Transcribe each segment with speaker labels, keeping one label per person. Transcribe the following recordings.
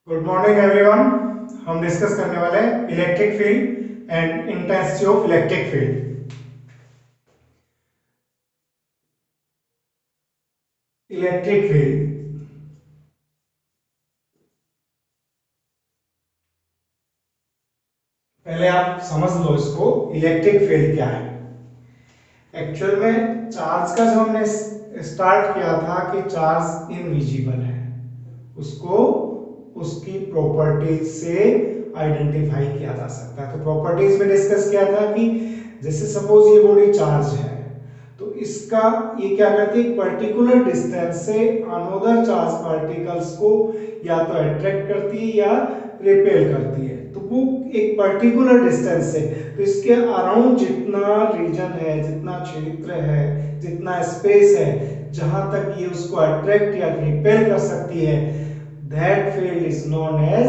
Speaker 1: Good morning everyone. हम discuss करने वाले हैं electric field and intensity of electric field. Electric field, पहले आप समझ लो इसको, इलेक्ट्रिक फील्ड क्या है। एक्चुअल में चार्ज का जब हमने स्टार्ट किया था कि चार्ज इनविजिबल है, उसको उसकी प्रॉपर्टीज से आइडेंटिफाई किया जा सकता है। तो प्रॉपर्टीज में डिस्कस किया था कि जैसे सपोज ये बॉडी चार्ज है, तो इसका ये क्या करती है, एक पर्टिकुलर डिस्टेंस से अनदर चार्ज पार्टिकल्स को या तो अट्रैक्ट करती है या रिपेल करती है। तो वो एक पर्टिकुलर डिस्टेंस से, तो इसके अराउंड जितना रीजन है, जितना क्षेत्र है, जितना स्पेस है जहां तक ये उसको अट्रैक्ट या रिपेल कर सकती है, that field is known as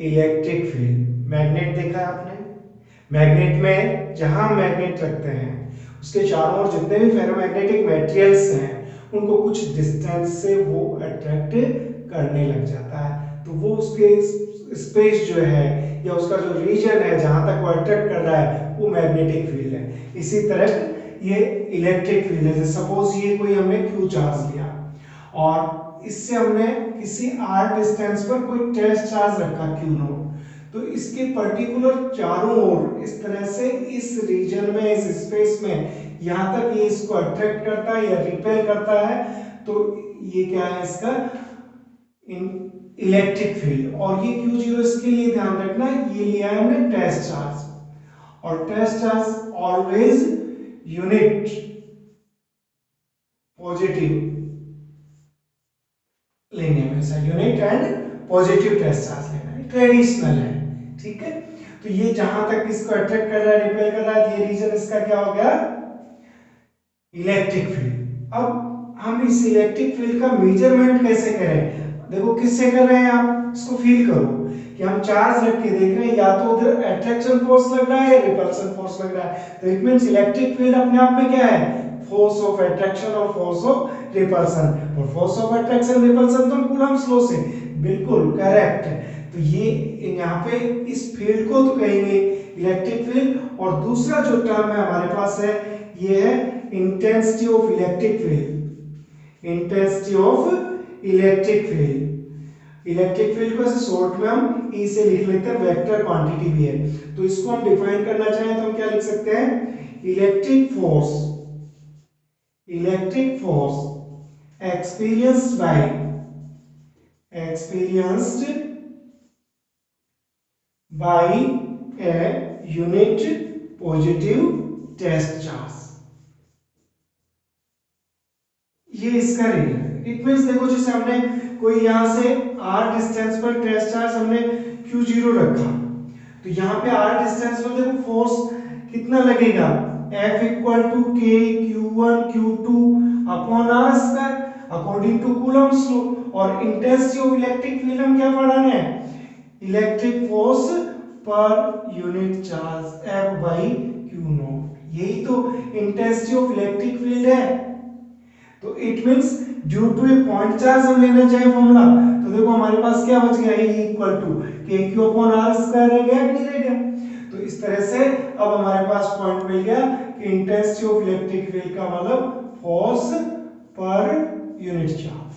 Speaker 1: electric field. Magnet देखा है आपने? मैग्नेट में जहां मैग्नेट रखते हैं उसके चारों ओर जितने भी फेरोमैग्नेटिक मटेरियल्स हैं उनको कुछ डिस्टेंस से वो अट्रैक्ट करने लग जाता है। तो वो उसके स्पेस जो है या उसका जो रीजन है जहां तक वो अट्रैक्ट कर रहा है वो मैग्नेटिक फील्ड है। इसी तरह ये इलेक्ट्रिक फील्ड है। सपोज ये कोई हमने क्यू चार्ज लिया और इससे हमने किसी आर डिस्टेंस पर कोई टेस्ट चार्ज रखा क्यू नॉट, तो इसके पर्टिकुलर चारों ओर इस तरह से इस रीजन में, इस स्पेस में यहां तक ये इसको अट्रैक्ट करता है या रिपेल करता है, तो ये क्या है इसका इलेक्ट्रिक फील्ड। और ये Q0 इसके लिए ध्यान रखना, ये लिया है हमने टेस्ट चार्ज, और test charge always unit positive लेने में, unit and positive test charge लेना है, ट्रेडिशनल है। ठीक है, तो ये जहां तक इसको अट्रैक्ट कर रहा है, रिपेल कर रहा है, ये रीजन इसका क्या हो गया, इलेक्ट्रिक फील्ड। अब हम इस इलेक्ट्रिक फील्ड का मेजरमेंट कैसे करें? देखो किससे कर रहे हैं, आप इसको फील करो कि हम चार्ज रख के देख रहे हैं, या तो उधर अट्रैक्शन फोर्स लग रहा है या रिपल्शन फोर्स लग रहा है। तो इट मींस इलेक्ट्रिक फील्ड अपने आप में क्या है, फोर्स ऑफ अट्रैक्शन और फोर्स ऑफ रिपल्शन। और फोर्स ऑफ अट्रैक्शन रिपल्शन तो कूलम्ब्स लॉ से बिल्कुल करेक्ट है। तो ये यहाँ पे इस फील्ड को तो कहेंगे इलेक्ट्रिक फील्ड। और दूसरा जो टर्म है हमारे पास है, ये है intensity of electric field. Intensity of electric field, electric field को ऐसे शॉर्ट में हम ई से लिख लेते हैं, वेक्टर क्वांटिटी भी है। तो इसको हम डिफाइन करना चाहें तो हम क्या लिख सकते हैं, electric force, electric force experienced by a unit positive test charge. ये इसका रीजन है। इट मींस देखो, जैसे हमने कोई यहां से r डिस्टेंस पर टेस्ट चार्ज हमने Q0 रखा, तो यहां पे r डिस्टेंस पर देखो फोर्स कितना लगेगा, F equal to K Q1 Q2 upon r square according to Coulomb's law. और इंटेंसिटी ऑफ इलेक्ट्रिक फील्ड हम क्या पढ़ाने हैं, electric force per unit charge F by Q naught. यही तो इंटेंसिटी ऑफ इलेक्ट्रिक फील्ड है। तो it means due to a point charge हम लेना चाहे फॉर्मूला, तो देखो हमारे पास क्या बच गया, E equal to KQ upon R square रह गया कि नहीं रह गया। तो इस तरह से अब हमारे पास पॉइंट मिल गया कि इंटेंसिटी ऑफ इलेक्ट्रिक फील्ड का मतलब फोर्स पर यूनिट चार्ज।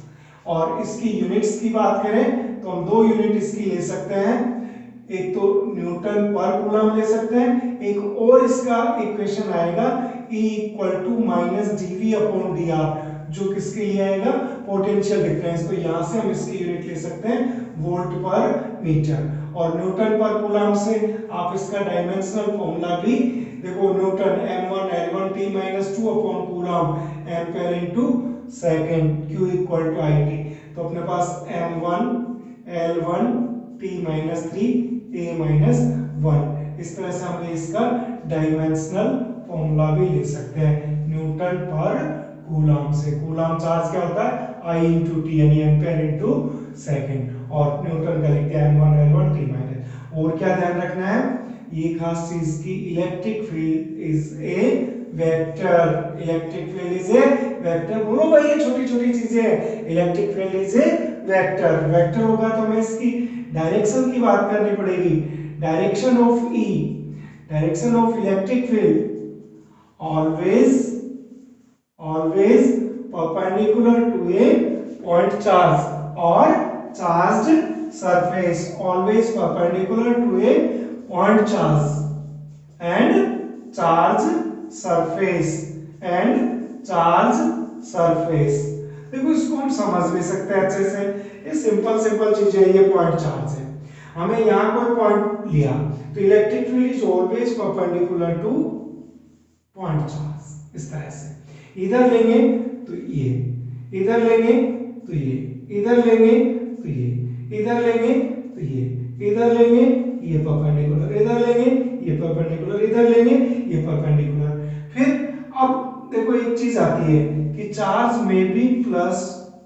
Speaker 1: और इसकी यूनिट्स की बात करें तो हम दो यूनिट इसकी ले सकते हैं, एक तो न्यूटन पर कूलम ले सकते हैं, एक और इसका इक्वेशन आएगा E equal to minus dV upon dr, जो किसके लिए आएगा, पोटेंशियल डिफरेंस। तो यहां से हम इसकी यूनिट ले सकते हैं वोल्ट पर मीटर। और न्यूटन पर कूलम से आप इसका डायमेंशनल फॉर्मूला भी देखो, newton m1 L1 t - 2 upon coulomb ampere into second, Q equal to IT। तो अपने पास m1 L1 t - 3 a - 1, इस तरह से हम इसका डायमेंशनल फॉर्मूला भी ले सकते हैं न्यूटन पर कूलम से। कूलम चार्ज क्या होता है, I इंटू टी, यानी एम्पेयर इंटू सेकेंड, और न्यूटन का लिखते हैं m1 L1 t - और क्या ध्यान रखना है, ये खास चीज की, electric field is a vector. Electric field is a vector. बोलो भाई, ये छोटी छोटी चीजें हैं, electric field is a vector, vector होगा तो हमें इसकी डायरेक्शन की बात करनी पड़ेगी। Direction of E, direction of electric field always perpendicular to a point charge or charged surface, always perpendicular to a point charge and charge surface। देखो इसको हम समझ भी सकते हैं अच्छे से, ये सिंपल चीज है, ये पॉइंट चार्ज है, हमें यहाँ कोई पॉइंट लिया तो electric field is always perpendicular two point charge. इस तरह से इधर लेंगे तो ये, इधर लेंगे तो ये, इधर लेंगे तो ये, इधर लेंगे तो ये, इधर लेंगे ये परपेंडिकुलर, इधर लेंगे ये परपेंडिकुलर, इधर लेंगे ये परपेंडिकुलर। फिर अब देखो एक चीज आती है कि चार्ज में बी प्लस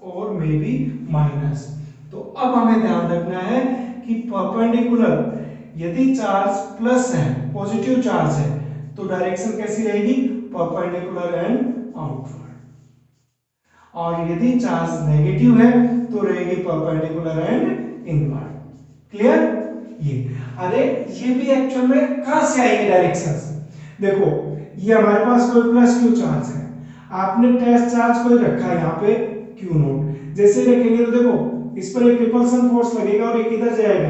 Speaker 1: और में बी माइनस, तो अब हमें ध्यान रखना है कि परपेंडिकुलर यदि चार्ज प्लस है, पॉजिटिव चार्ज है, तो डायरेक्शन कैसी रहेगी, परपेंडिकुलर एंड आउटवर्ड, और यदि चार्ज नेगेटिव है तो रहेगी परपेंडिकुलर एंड इनवर्ड। क्लियर? ये अरे ये भी एक्चुअल में कहां से आएगी डायरेक्शंस, देखो ये हमारे पास कोई प्लस क्यू चार्ज है, आपने टेस्ट चार्ज कोई रखा है यहाँ पे क्यू नोट, जैसे रखेंगे तो देखो इस पर एक रिपल्सन फोर्स लगेगा और एक इधर जाएगा,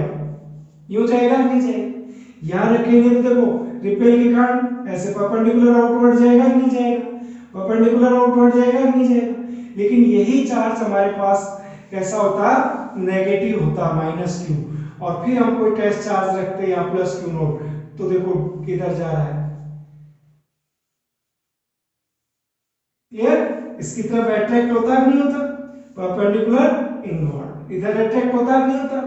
Speaker 1: यूं जाएगा नहीं जाएगा, यहां रखेंगे तो देखो रिपेल के कारण ऐसे परपेंडिकुलर आउटवर्ड जाएगा नहीं जाएगा, परपेंडिकुलर आउटवर्ड जाएगा नहीं जाएगा। लेकिन यही चार्ज हमारे पास कैसा होता, नेगेटिव होता, माइनस क्यू, और फिर हम कोई टेस्ट चार्ज रखते हैं यहाँ प्लस क्यू नोट, तो देखो किधर जा रहा है, क्लियर? इसकी तरफ अट्रैक्ट होता है नहीं होता, परपेंडिकुलर इनवर्ड, इधर अट्रैक्ट होता है नहीं होता।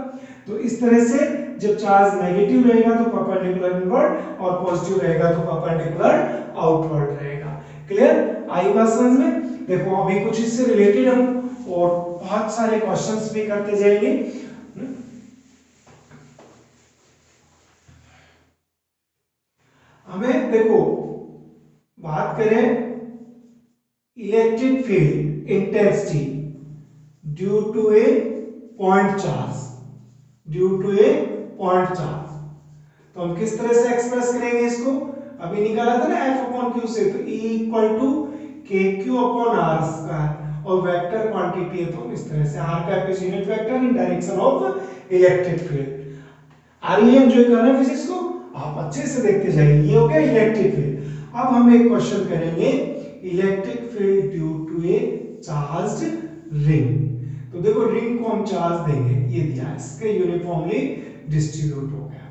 Speaker 1: तो इस तरह से जब चार्ज नेगेटिव रहेगा तो परपेंडिकुलर इनवर्ड और पॉजिटिव रहेगा तो परपेंडिकुलर आउटवर्ड रहेगा। क्लियर? आई बात समझ में? देखो अभी कुछ इससे रिलेटेड हम और बहुत सारे क्वेश्चंस भी करते जाएंगे। हमें देखो बात करें electric field intensity due to a point charge, due to a point charge, तो हम किस तरह से एक्सप्रेस करेंगे इसको, अभी निकाला था ना एफ अपॉन क्यू से, तो E equal to K Q upon R square, और वेक्टर क्वांटिटी है तो हम इस तरह से आर का unit vector in direction of electric field. आ रही है एंजॉय कर रहे हैं फिजिक्स को, आप अच्छे से देखते जाइए। ये हो गया इलेक्ट्रिक फील्ड। अब हम एक क्वेश्चन करेंगे electric field due to a charged ring. तो देखो रिंग को हम चार्ज देंगे, ये दिया, इसके यूनिफॉर्मली डिस्ट्रीब्यूट हो गया।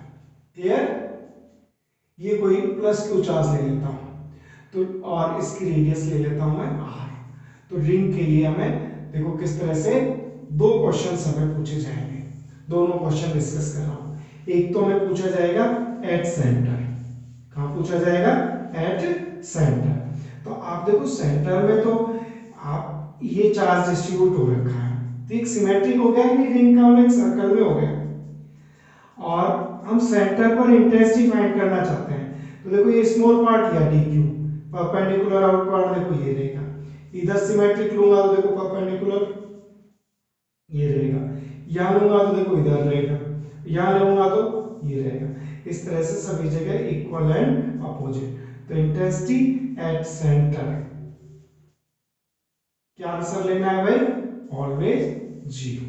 Speaker 1: क्लियर? ये कोई प्लस क्यू चार्ज ले लेता हूं तो, और इसकी रेडियस ले लेता हूं मैं आर। तो रिंग के लिए हमें देखो किस तरह से दो क्वेश्चंस हमें पूछे जाएंगे, दोनों क्वेश्चन डिस्कस कर रहा हूं। एक तो हमें पूछा जाएगा एट सेंटर, कहां पूछा जाएगा, एट सेंटर। तो आप देखो सेंटर में तो आप ये चार्ज डिस्ट्रीब्यूट हो रखा है, तो एक सिमेट्रिक हो गया कि रिंग का एक सर्कल में हो गया, और हम सेंटर पर इंटेंसिटी फाइंड करना चाहते हैं। तो देखो ये स्मॉल पार्ट लिया डी क्यू, परपेंडिकुलर आउटवर्ड देखो ये रहेगा, इधर सिमेट्रिक लूंगा तो देखो परपेंडिकुलर ये रहेगा, यहां लूंगा तो देखो इधर रहेगा, यहां लूंगा तो ये रहेगा, इस तरह से सभी जगह इक्वल एंड अपोजिट। तो इंटेंसिटी एट सेंटर, क्या आंसर लेना है भाई, ऑलवेज जीरो।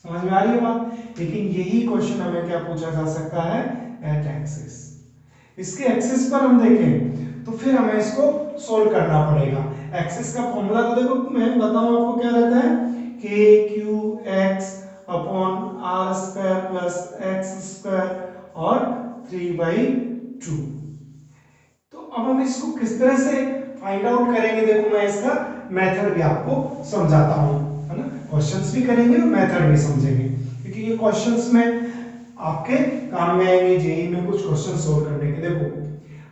Speaker 1: समझ में आ रही है बात? लेकिन यही क्वेश्चन हमें क्या पूछा जा सकता है, एट एक्सिस। इसके एक्सिस पर हम देखें तो फिर हमें इसको सोल्व करना पड़ेगा। एक्सिस का फॉर्मूला तो देखो मैं बताऊं आपको क्या रहता है, K Q X upon R square plus X square और 3/2। तो अब हम इसको किस तरह से फाइंड आउट करेंगे, देखो मैं इसका मेथड भी आपको समझाता हूं, है ना, क्वेश्चंस भी करेंगे और मेथड भी समझेंगे, क्योंकि ये क्वेश्चंस में आपके काम में आएंगे जेई में कुछ क्वेश्चन सोल्व करने के। देखो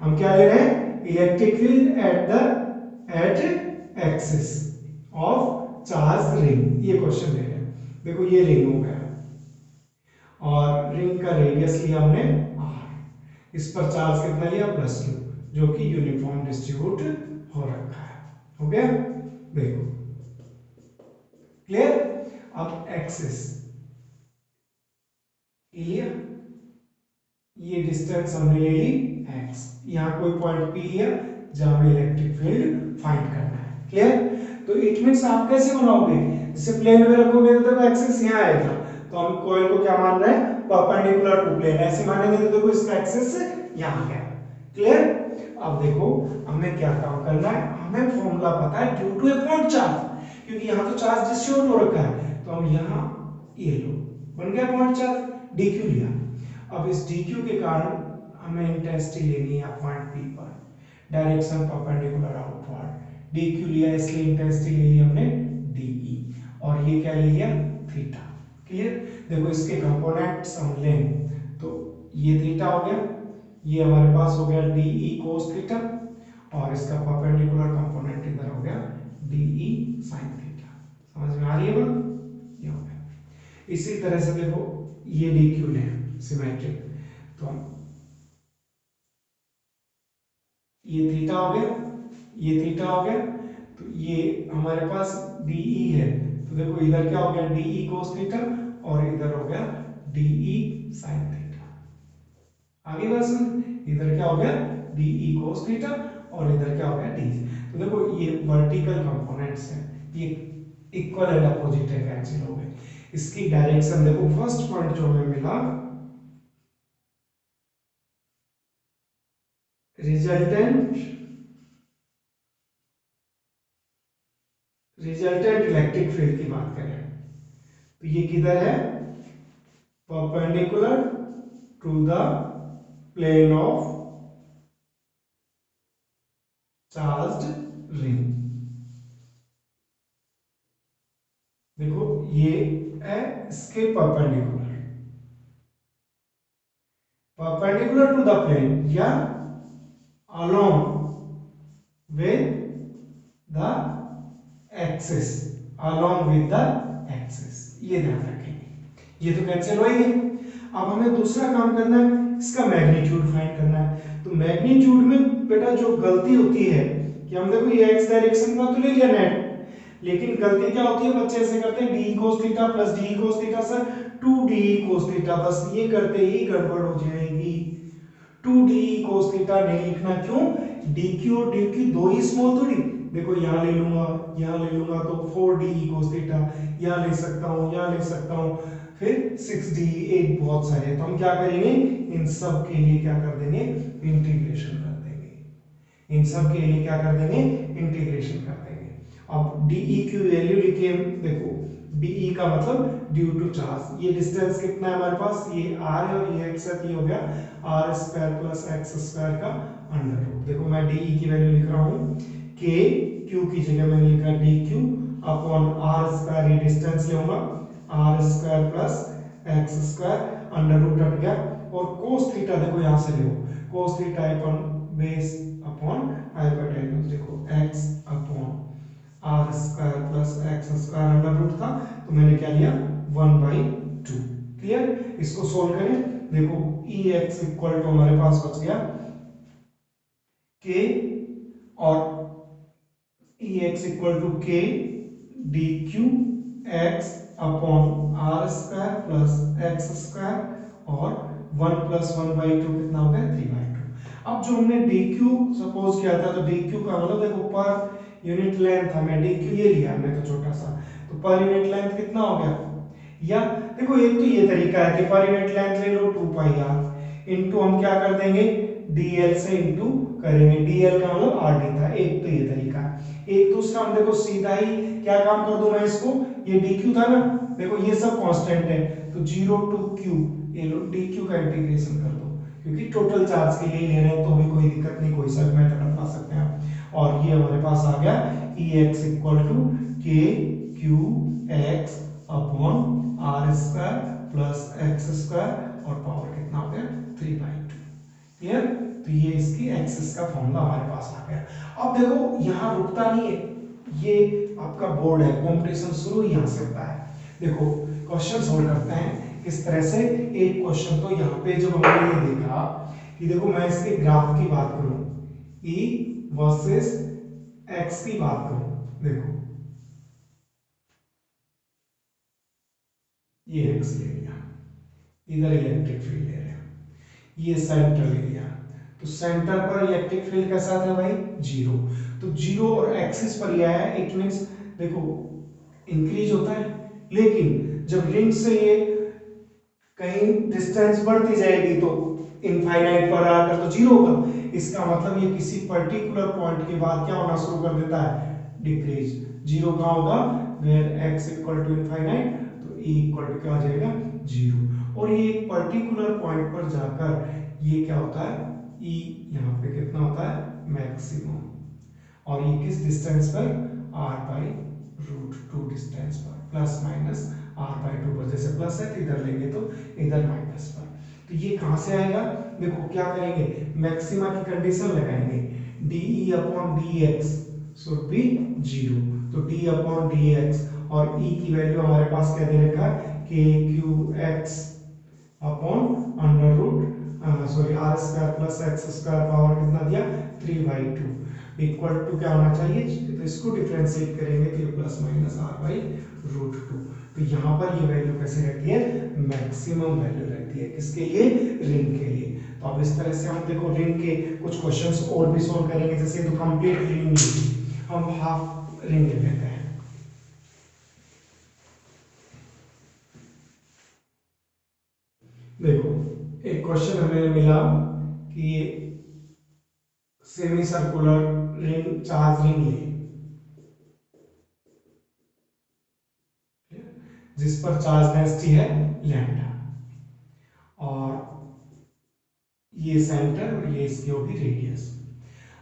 Speaker 1: हम क्या ले रहे हैं, electric field at axis of charge ring, ये क्वेश्चन ले रहे हैं। देखो ये रिंग हो गया और रिंग का रेडियस लिया हमने आर, इस पर चार्ज कितना लिया, प्लस क्यू, जो कि यूनिफॉर्म डिस्ट्रीब्यूट हो रखा है। हो गया? देखो क्लियर? अब एक्सिस लिया, ये डिस्टेंस हमने ले ली x, यहाँ कोई पॉइंट P लिया जहां हमें इलेक्ट्रिक फील्ड फाइंड करना है। क्लियर? तो इट मींस आप कैसे बनाओगे, जैसे प्लेन में रखोगे तो देखो एक्सिस यहाँ आएगा, तो हम कॉइल को क्या मान रहे हैं, परपेंडिकुलर टू प्लेन, ऐसे मानेंगे तो देखो इसका एक्सिस यहाँ गया। क्लियर? अब देखो हमें क्या काम करना है, हमें फॉर्मूला पता है due to a point charge, क्योंकि यहाँ तो चार्ज डिस्ट्रीब्यूट हो रखा है, तो हम यहाँ ये लो बन गया पॉइंट चार्ज, dq लिया। अब इस dq के कारण हमें इंटेंसिटी लेनी है पॉइंट P पर, डायरेक्शन परपेंडिकुलर आउटवर्ड, dq लिया इसलिए इंटेंसिटी ले ली हमने dE, और ये क्या ले लिया थीटा। क्लियर? देखो इसके कंपोनेंट्स हम लें तो ये थीटा हो गया, ये हमारे पास हो गया dE cos थीटा, और इसका परपेंडिकुलर कंपोनेंट इधर हो गया dE sin थीटा। समझ में आ रही है बात? ये हो गया। इसी तरह से देखो ये dq लें सिमेट्रिक, तो ये थीटा हो गया, ये थीटा हो गया, तो ये हमारे पास dE है, तो देखो इधर क्या हो गया dE cos थीटा, और इधर हो गया dE sin थीटा। आगे बात सुन, इधर क्या हो गया dE cos थीटा, और इधर क्या हो गया d। तो देखो ये वर्टिकल कंपोनेंट्स हैं, ये इक्वल एंड अपोजिट है, कैंसिल हो गए। इसकी डायरेक्शन देखो, फर्स्ट पॉइंट जो हमें मिला रिजल्टेंट इलेक्ट्रिक फील्ड की बात करें तो ये किधर है, perpendicular to the plane of charged ring. देखो ये है इसके परपेंडिकुलर टू द प्लेन या along with the axis, along with the axis, ये ध्यान रखेंगे। ये तो कैंसिल हो ही गए। अब हमें दूसरा काम करना है, इसका मैग्नीट्यूड फाइंड करना है। तो मैग्नीट्यूड में बेटा जो गलती होती है कि हम देखो ये x डायरेक्शन का तो ले लिया नेट, लेकिन गलती क्या होती है, बच्चे ऐसे करते हैं D cos theta plus D cos theta sir 2d cos theta, बस ये करते ही गड़बड़ हो जाएगी। 2d cos थीटा नहीं लिखना, क्यों, dq और dq दो ही स्मॉल थोड़ी, देखो यहाँ ले लूंगा, यहाँ ले लूंगा तो 4d cos थीटा, यहाँ ले सकता हूँ, यहाँ ले सकता हूँ, फिर 6d, 8 बहुत सारे, तो हम क्या करेंगे, इन सब के लिए क्या कर देंगे, इंटीग्रेशन कर देंगे, इन सब के लिए क्या कर देंगे, इंटीग्रेशन कर देंगे। अब dE की वैल्यू लिखे, देखो dE का मतलब ड्यू टू चार्ज, ये डिस्टेंस कितना है हमारे पास, ये r है और ये x है, तो ये हो गया r square plus x square का अंडर रूट। देखो मैं dE की वैल्यू लिख रहा हूँ, k q की जगह मैंने लिखा dq अपॉन r स्क्वायर, ये डिस्टेंस लूंगा r square plus x square, under root हट गया, और cos थीटा देखो यहाँ से लो, cos theta upon base upon hypotenuse, देखो x upon R square plus X square under root था, तो मैंने क्या लिया 1/2। क्लियर? इसको सोल्व करें, देखो ई एक्स इक्वल टू हमारे पास बच गया के, और E X equal to K D Q X upon R square plus X square, और 1 + 1/2 कितना हो गया 3/2। अब जो हमने डी क्यू सपोज किया था, तो डी क्यू का मतलब देखो पर यूनिट लेंथ, हमें dq ये लिया हमने तो छोटा सा, तो पर यूनिट लेंथ कितना हो गया, या देखो एक तो ये तरीका है कि पर यूनिट लेंथ ले लो 2πr, इनटू हम क्या कर देंगे dl से इनटू करेंगे, dl का मतलब rd था, एक तो ये तरीका है। एक दूसरा हम देखो सीधा ही क्या काम कर दूं मैं इसको, ये dq था ना, देखो ये सब कांस्टेंट है, तो 0 to q, ये लो dq का इंटीग्रेशन कर दो, क्योंकि टोटल चार्ज के लिए ले रहे हैं तो भी कोई दिक्कत नहीं, कोई सा मेथड अपना सकते हैं आप। और ये हमारे पास आ गया E X equal to K Q X upon R square plus X square, और पावर कितना हो गया 3/2। क्लियर? तो ये इसकी एक्सिस का फॉर्मूला हमारे पास आ गया। अब देखो यहाँ रुकता नहीं है, ये आपका बोर्ड है, कॉम्पिटिशन शुरू यहाँ से होता है। देखो क्वेश्चन सोल्व करते हैं इस तरह से। एक क्वेश्चन तो यहाँ पे जब हमने ये देखा कि देखो मैं इसके ग्राफ की बात करूं, ई वर्सेस एक्स की बात करूं, देखो ये एक्स ले लिया, इधर इलेक्ट्रिक फील्ड ले रहे हैं, ये सेंटर ले लिया, तो सेंटर पर इलेक्ट्रिक फील्ड कैसा था भाई, जीरो। तो जीरो और एक्सिस पर ये आया, इट मींस देखो इंक्रीज होता है, लेकिन जब रिंग से ये कहीं डिस्टेंस बढ़ती जाएगी तो इनफाइनाइट पर आकर तो जीरो होगा। इसका मतलब ये किसी पर्टिकुलर पॉइंट के बाद क्या होना शुरू कर देता है, डिक्रीज। जीरो कहाँ होगा, where X equal to infinite, तो ई इक्वल टू क्या आ जाएगा, जीरो। और ये एक पर्टिकुलर पॉइंट पर जाकर ये क्या होता है, ई यहाँ पे कितना होता है, मैक्सिमम। और ये किस डिस्टेंस पर, R by root two distance पर, plus minus R by two पर, जैसे प्लस है तो इधर लेंगे तो इधर माइनस पर। तो ये कहां से आएगा, देखो क्या करेंगे, मैक्सिमा की कंडीशन लगाएंगे, D upon D x should be zero, तो डी अपॉन डी एक्स, और ई की वैल्यू हमारे पास क्या दे रखा है, K Q X upon under root sorry R square plus X square, power कितना दिया, 3/2, इक्वल टू क्या होना चाहिए, तो इसको डिफरेंशिएट करेंगे तो ये plus minus R by root two. तो यहाँ पर ये वैल्यू कैसे रहती है, मैक्सिमम वैल्यू रहती है, किसके लिए, रिंग के लिए। तो अब इस तरह से हम देखो रिंग के कुछ क्वेश्चंस और भी सोल्व करेंगे, जैसे तो कंप्लीट रिंग नहीं, हम हाफ रिंग ले लेते हैं। देखो एक क्वेश्चन हमें मिला कि semi circular ring, charge ring ली जिस पर चार्ज डेंसिटी है लैम्डा, और ये सेंटर और ये इसकी होगी रेडियस।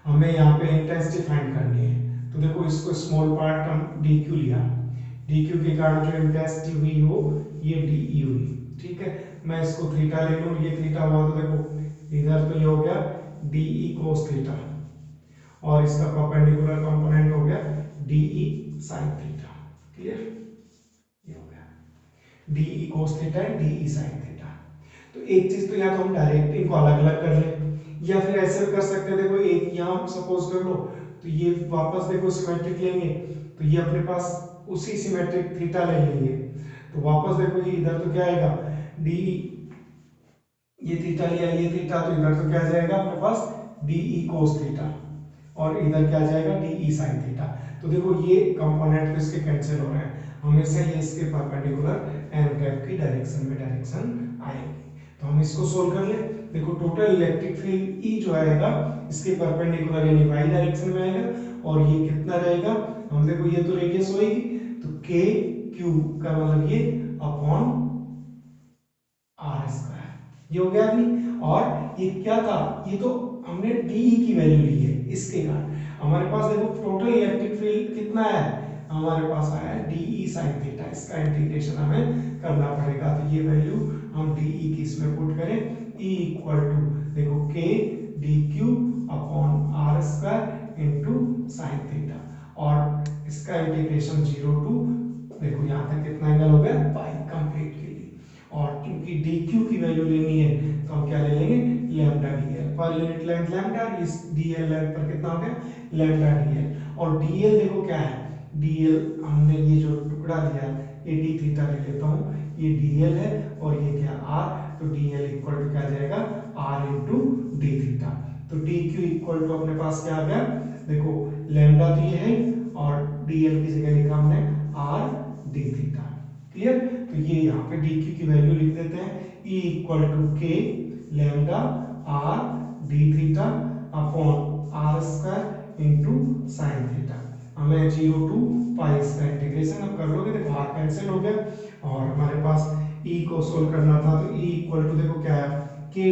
Speaker 1: हमें यहाँ पे इंटेंसिटी फाइंड करनी है, तो देखो इसको स्मॉल पार्ट हम डी क्यू लिया, डी क्यू के कारण जो इंटेंसिटी हुई वो ये डी ई हुई, ठीक है। मैं इसको थीटा ले लूँ, ये थीटा हुआ, तो देखो इधर तो ये हो गया डी ई कोस थीटा, और इसका परपेंडिकुलर कंपोनेंट हो गया D E sine theta, clear, ये हो गया D E cos theta and D E sine theta. तो एक चीज तो या तो हम डायरेक्ट इनको अलग अलग कर लें, या फिर ऐसे भी कर सकते हैं, देखो एक यहाँ सपोज कर लो, तो ये वापस देखो सिमेट्रिक लेंगे, तो ये अपने पास उसी सिमेट्रिक थीटा ले लेंगे, तो वापस देखो ये इधर तो क्या आएगा, डी ये थीटा लिया, ये थीटा, तो इधर तो क्या आ जाएगा अपने पास डी ई कोस थीटा, और इधर क्या आ जाएगा डी ई साइन थीटा। तो देखो ये कंपोनेंट तो इसके कैंसिल हो रहे हैं, हमेशा ये इसके परपेंडिकुलर एन कैप की डायरेक्शन में डायरेक्शन आएगी। तो हम इसको सोल्व कर ले, देखो टोटल इलेक्ट्रिक फील्ड ई जो आएगा इसके परपेंडिकुलर यानी वाई डायरेक्शन में आएगा, और ये कितना रहेगा, हम देखो ये तो रेडियस होएगी, तो के क्यू का मतलब ये अपॉन आर स्क्वायर, ये हो गया अपनी। और ये क्या था, ये तो हमने डी की वैल्यू ली है, इसके कारण हमारे पास देखो टोटल इलेक्ट्रिक फील्ड कितना है, हमारे पास आया डी ई साइन थीटा, इसका इंटीग्रेशन हमें करना पड़ेगा। तो ये वैल्यू हम डी ई की इसमें पुट करें, ई इक्वल टू देखो K D Q upon R square into sine theta, और इसका इंटीग्रेशन 0 टू देखो यहाँ तक कितना एंगल हो गया पाई कंप्लीट के लिए। और क्योंकि डी क्यू की वैल्यू लेनी है तो हम क्या ले लेंगे, lambda D L, per unit length lambda, इस डी एल लेंथ पर कितना हो गया लैम्डा डी एल, और डी एल देखो क्या है, डी एल हमने ये जो टुकड़ा लिया ये डी थीटा ले लेता हूँ, ये डी एल है और ये क्या आर, तो डी एल इक्वल टू क्या जाएगा आर इंटू डी थीटा। तो डी क्यू इक्वल टू अपने पास क्या आ गया, देखो लैम्डा तो ये है, और डी एल की जगह लिखा हमने आर डी थीटा, क्लियर। तो ये यहाँ पे डी क्यू की वैल्यू लिख देते हैं, E equal to K lambda R D theta upon R square into sine theta. हमें 0 टू पाई इसका इंटीग्रेशन अब कर लोगे, देखो आर कैंसिल हो गया, और हमारे पास ई को सोल्व करना था, तो ई इक्वल टू देखो क्या है के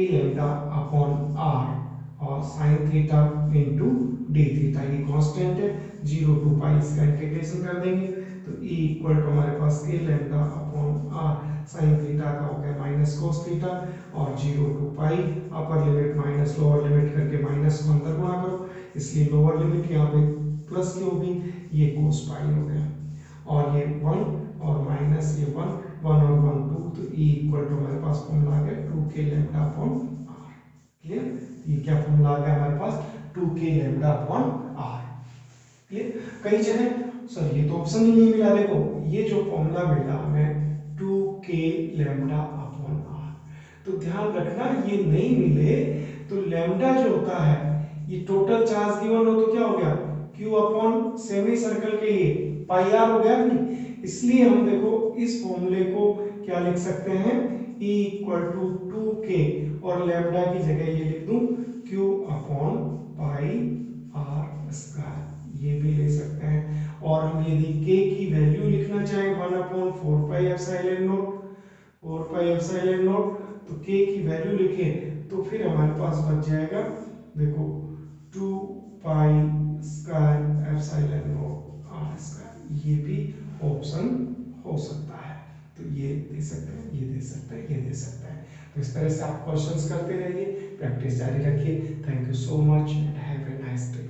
Speaker 1: लैम्डा अपॉन आर और sine theta into D theta, ये कांस्टेंट है, 0 टू पाई इसका इंटीग्रेशन कर देंगे, तो e इक्वल टू हमारे पास K lambda upon R sine theta का हो गया माइनस कोस थीटा, और 0 to pi upper limit minus lower limit करके माइनस को अंदर गुणा करो, इसलिए लोअर लिमिट यहाँ पे प्लस की होगी, ये कोस पाई हो गया, और ये 1 और माइनस ये 1 1 और 1 2, तो e इक्वल टू हमारे पास फॉर्मूला आ गया 2k lambda upon R, clear. ये क्या फॉर्मूला आ गया हमारे पास 2k lambda upon R, clear. कई जगह सॉरी ये तो ऑप्शन ही नहीं मिला, देखो ये जो फॉर्मूला मिला हमें 2k लैम्डा अपॉन आर, तो ध्यान रखना ये नहीं मिले तो लैम्डा जो होता है ये टोटल चार्ज गिवन हो तो क्या हो गया q अपॉन सेमी सर्कल के लिए पाई आर हो गया नहीं, इसलिए हम देखो इस फॉर्मूले को क्या लिख सकते हैं E इक्वल टू 2k और लैम्डा की जगह ये लिख दूं q upon pi R square, ये भी ले सकते हैं। और हम यदि k की वैल्यू लिखना चाहें 1 upon 4 pi epsilon naught, 4 pi epsilon naught, तो k की वैल्यू लिखें तो फिर हमारे पास बच जाएगा देखो 2 pi square epsilon naught R square, ये भी ऑप्शन हो सकता है। तो ये दे सकते हैं, ये दे सकते हैं, ये दे सकते हैं। तो इस तरह से आप क्वेश्चंस करते रहिए, प्रैक्टिस जारी रखिए। Thank you so much and have a nice day.